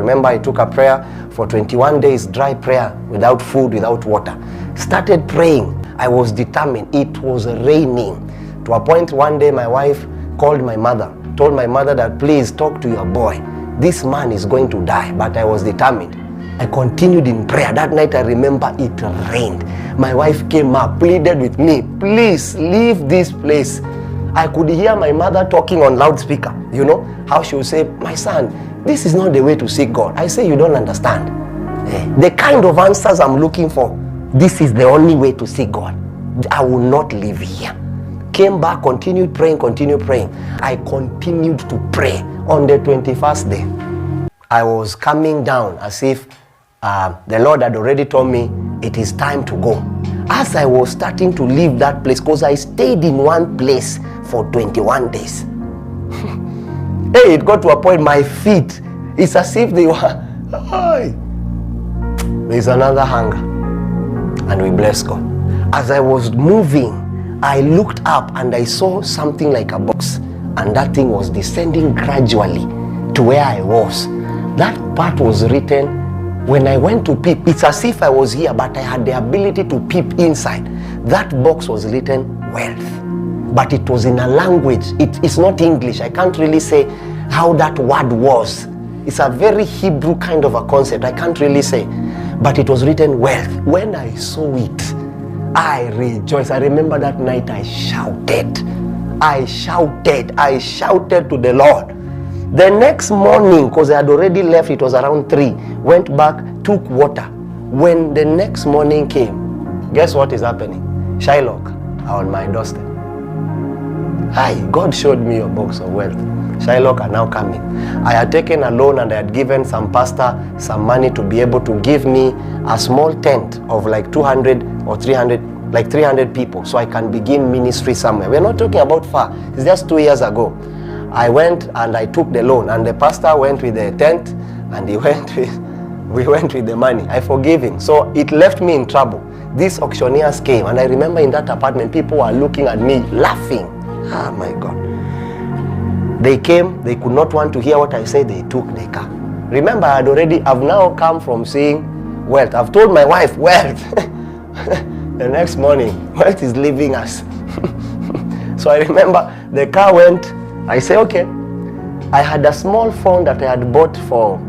remember I took a prayer for 21 days, dry prayer, without food, without water. Started praying. I was determined. It was raining. To a point one day my wife called my mother, told my mother that please talk to your boy. This man is going to die. But I was determined. I continued in prayer. That night I remember it rained. My wife came up, pleaded with me, please leave this place. I could hear my mother talking on loudspeaker. You know how she would say, my son, this is not the way to seek God. I say, you don't understand. The kind of answers I'm looking for, this is the only way to seek God. I will not live here. Came back, continued praying. I continued to pray. On the 21st day, I was coming down as if the Lord had already told me it is time to go. As I was starting to leave that place, because I stayed in one place for 21 days. Hey, it got to a point my feet, it's as if they were, there's another hunger. And we bless God. As I was moving, I looked up and I saw something like a box, and that thing was descending gradually to where I was. That part was written. When I went to peep, it's as if I was here, but I had the ability to peep inside. That box was written wealth, but it was in a language. It's not English. I can't really say how that word was. It's a very Hebrew kind of a concept. I can't really say, but it was written wealth. When I saw it, I rejoiced. I remember that night I shouted to the Lord. The next morning, because I had already left, it was around 3, went back, took water. When the next morning came, guess what is happening? Shylock are on my doorstep. Hi, God showed me a box of wealth. Shylock are now coming. I had taken a loan and I had given some pastor some money to be able to give me a small tent of like 200 or 300, like 300 people, so I can begin ministry somewhere. We're not talking about far. It's just 2 years ago. I went and I took the loan, and the pastor went with the tent, and we went with the money. I forgave him. So it left me in trouble. These auctioneers came, and I remember in that apartment, people were looking at me, laughing. Ah, my God. They came, they could not want to hear what I said, they took the car. Remember, I've now come from seeing wealth. I've told my wife, wealth. The next morning, wealth is leaving us. So I remember the car went. I say, okay. I had a small phone that I had bought for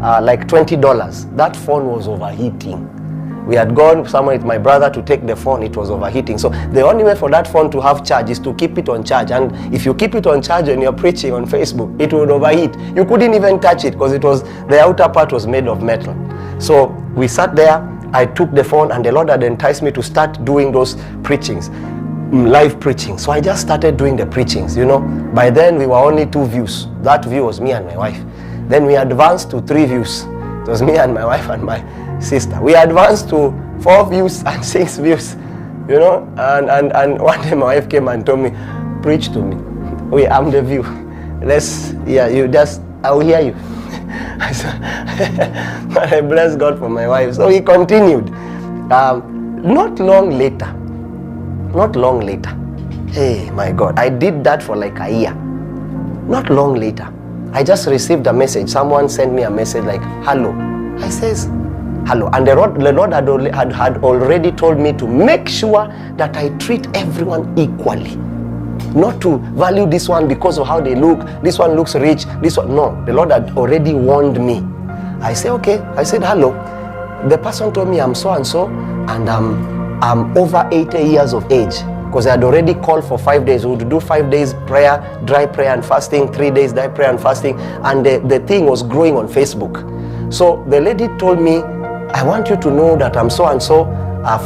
like $20. That phone was overheating. We had gone somewhere with my brother to take the phone. It was overheating. So the only way for that phone to have charge is to keep it on charge. And if you keep it on charge when you're preaching on Facebook, it would overheat. You couldn't even touch it because the outer part was made of metal. So we sat there. I took the phone, and the Lord had enticed me to start doing those preachings. Live preaching. So I just started doing the preachings, you know. By then we were only 2 views. That view was me and my wife. Then we advanced to 3 views. It was me and my wife and my sister. We advanced to 4 views and 6 views, you know. And one day my wife came and told me, preach to me. I'm the view. I will hear you. But I bless God for my wife. So he continued. Not long later, hey, my God, I did that for like a year. Not long later, I just received a message. Someone sent me a message like, hello. I says, hello. And the Lord had already told me to make sure that I treat everyone equally. Not to value this one because of how they look. This one looks rich. This one, no. The Lord had already warned me. I say, okay. I said, hello. The person told me I'm so-and-so, and I'm over 80 years of age, because I had already called for 5 days. We would do 5 days prayer, dry prayer and fasting, 3 days dry prayer and fasting, and the thing was growing on Facebook. So the lady told me, I want you to know that I'm so-and-so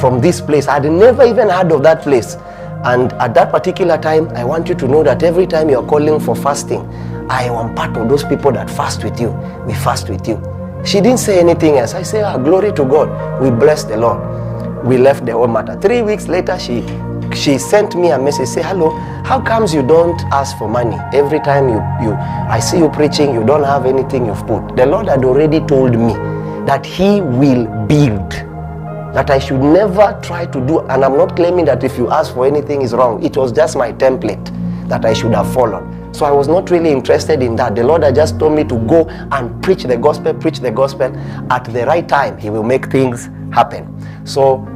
from this place. I had never even heard of that place. And at that particular time, I want you to know that every time you're calling for fasting, I am part of those people that fast with you. We fast with you. She didn't say anything else. I say, glory to God. We bless the Lord. We left the whole matter. 3 weeks later, she sent me a message, say, hello, how comes you don't ask for money? Every time I see you preaching, you don't have anything you've put. The Lord had already told me that he will build, that I should never try to do, and I'm not claiming that if you ask for anything is wrong. It was just my template that I should have followed. So I was not really interested in that. The Lord had just told me to go and preach the gospel. At the right time, He will make things happen. So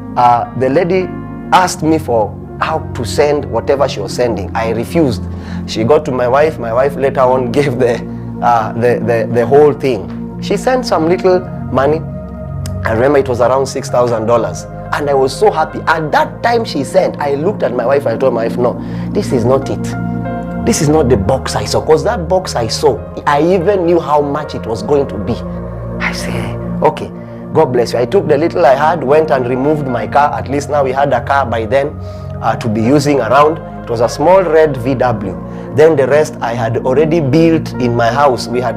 the lady asked me for how to send whatever she was sending. I refused. She got to my wife. My wife later on gave the whole thing. She sent some little money. I remember it was around $6,000. And I was so happy. At that time she sent, I looked at my wife. I told my wife, no, this is not it. This is not the box I saw. Because that box I saw, I even knew how much it was going to be. I said, okay, God bless you. I took the little I had, went and removed my car. At least now we had a car by then to be using around. It was a small red VW. Then the rest I had already built in my house. We had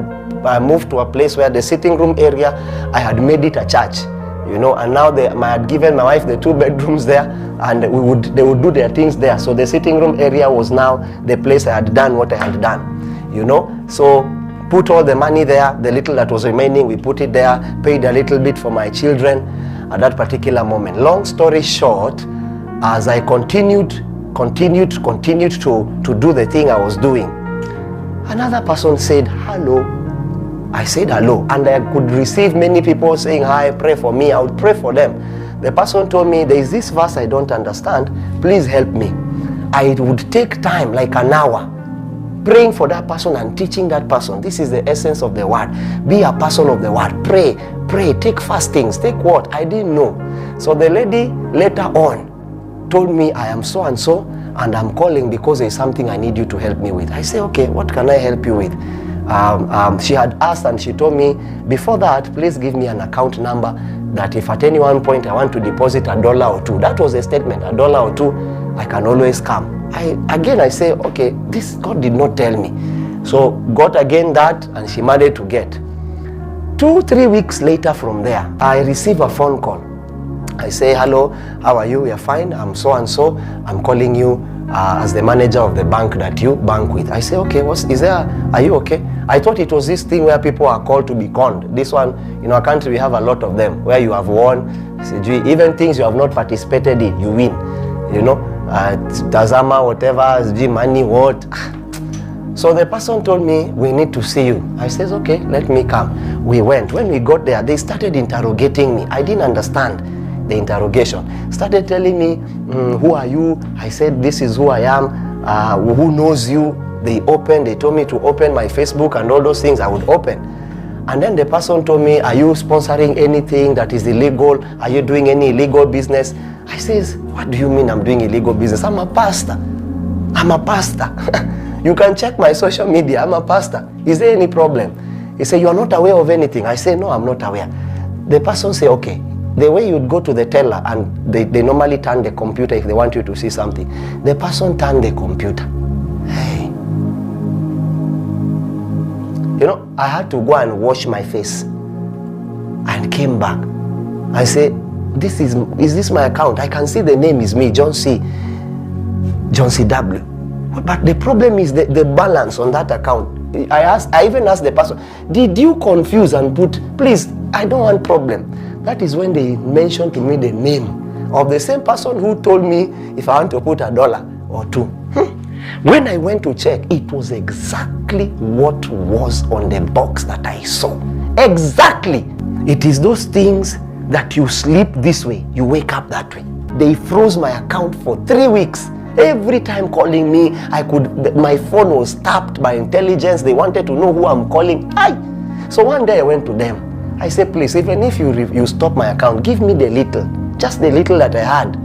moved to a place where the sitting room area, I had made it a church. You know, and now I had given my wife the 2 bedrooms there, and they would do their things there. So the sitting room area was now the place I had done what I had done, you know. So put all the money there, the little that was remaining, we put it there, paid a little bit for my children at that particular moment. Long story short, as I continued to do the thing I was doing, another person said, hello. I said hello, and I could receive many people saying, hi, pray for me. I would pray for them. The person told me, there is this verse I don't understand, please help me. I would take time, like an hour, praying for that person and teaching that person. This is the essence of the word. Be a person of the word. Pray, take fastings, take what? I didn't know. So the lady later on told me, I am so and so, and I'm calling because there's something I need you to help me with. I say, okay, what can I help you with? She had asked, and she told me, before that, please give me an account number that if at any one point I want to deposit $1 or $2, that was the statement, $1 or $2, I can always come. I say, okay, this God did not tell me. So got again that, and she managed to get. 2-3 weeks later from there, I receive a phone call. I say, hello, how are you? You're fine. I'm so and so. I'm calling you as the manager of the bank that you bank with. I say, okay, are you okay? I thought it was this thing where people are called to be conned. This one, in our country, we have a lot of them, where you have won, even things you have not participated in, you win. You know, Tazama, whatever, money, what. So the person told me, we need to see you. I says, okay, let me come. We went. When we got there, they started interrogating me. I didn't understand the interrogation. Started telling me, who are you? I said, this is who I am. Who knows you? They told me to open my Facebook and all those things I would open. And then the person told me, are you sponsoring anything that is illegal? Are you doing any illegal business? I says, what do you mean I'm doing illegal business? I'm a pastor. You can check my social media. I'm a pastor. Is there any problem? He said, you are not aware of anything. I say, no, I'm not aware. The person say, okay. The way you'd go to the teller, and they normally turn the computer if they want you to see something. The person turned the computer. Hey. You know, I had to go and wash my face and came back. I say, is this my account? I can see the name is me, John C. W. But the problem is the balance on that account. I even asked the person, did you confuse and put, please, I don't want problem. That is when they mentioned to me the name of the same person who told me if I want to put $1 or $2. When I went to check, it was exactly what was on the box that I saw. Exactly. It is those things that you sleep this way, you wake up that way. They froze my account for 3 weeks. Every time calling me, my phone was tapped by intelligence. They wanted to know who I'm calling. So one day I went to them. I said, please, even if you stop my account, give me the little, just the little that I had.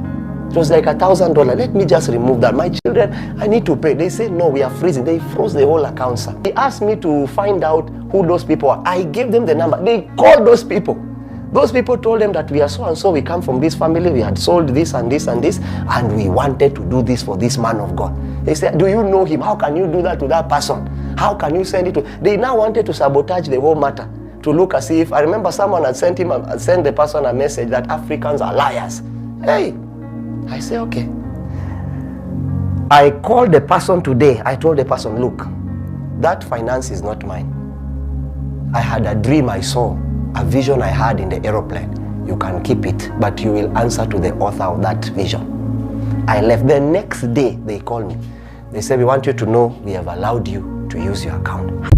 It was like $1,000. Let me just remove that. My children, I need to pay. They said, no, we are freezing. They froze the whole account, sir. They asked me to find out who those people are. I gave them the number. They called those people. Those people told them that we are so and so, we come from this family, we had sold this and this and this, and we wanted to do this for this man of God. They said, do you know him? How can you do that to that person? How can you send it to... They now wanted to sabotage the whole matter, to look as if... I remember someone had sent the person a message that Africans are liars. Hey! I say, okay. I called the person today. I told the person, look, that finance is not mine. I had a dream I saw, a vision I had in the aeroplane. You can keep it, but you will answer to the author of that vision. I left. The next day, they called me. They say, we want you to know we have allowed you to use your account.